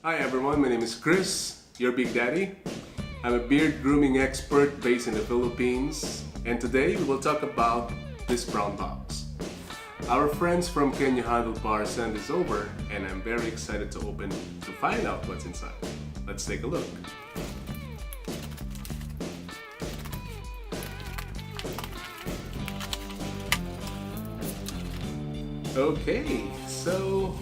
Hi everyone, my name is Chris, your Big Daddy. I'm a beard grooming expert based in the Philippines, and today we will talk about this brown box. Our friends from CanYouHandleBar sent this over, and I'm very excited to open to find out what's inside. Let's take a look. Okay, so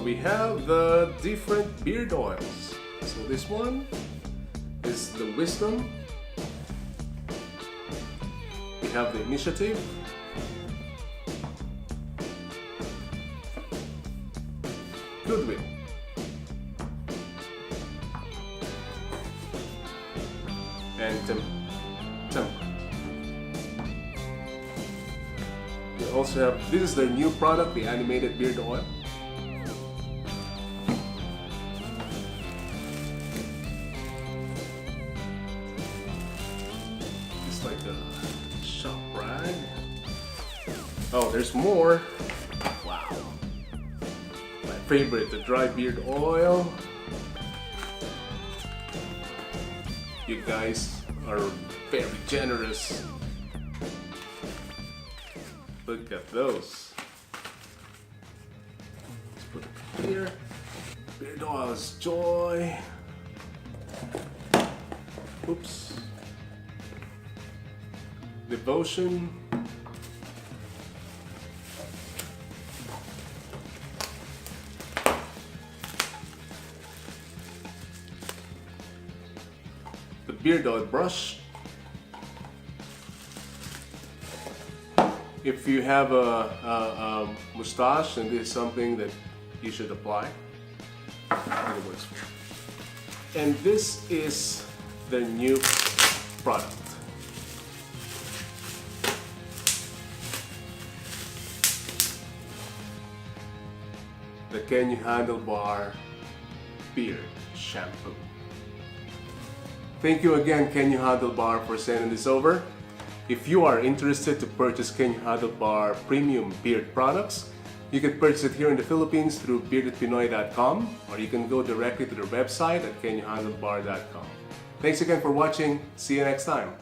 we have the different beard oils. So this one is the Wisdom. We have the Initiative. Goodwill. And Temperate. We also have, this is their new product, the Animated Beard Oil. It's like a shop rag. Oh, there's more. Wow. My favorite, the dry beard oil. You guys are very generous. Look at those. Let's put it here. Beard oils, joy. Oops. Devotion. The beard oil brush. If you have a mustache and this is something that you should apply, it works. And this is the new product. The CanYouHandleBar Beard Shampoo. Thank you again, CanYouHandleBar, for sending this over. If you are interested to purchase CanYouHandleBar premium beard products, you can purchase it here in the Philippines through BEARDiful.com, or you can go directly to their website at CanYouHandleBar.com. Thanks again for watching. See you next time.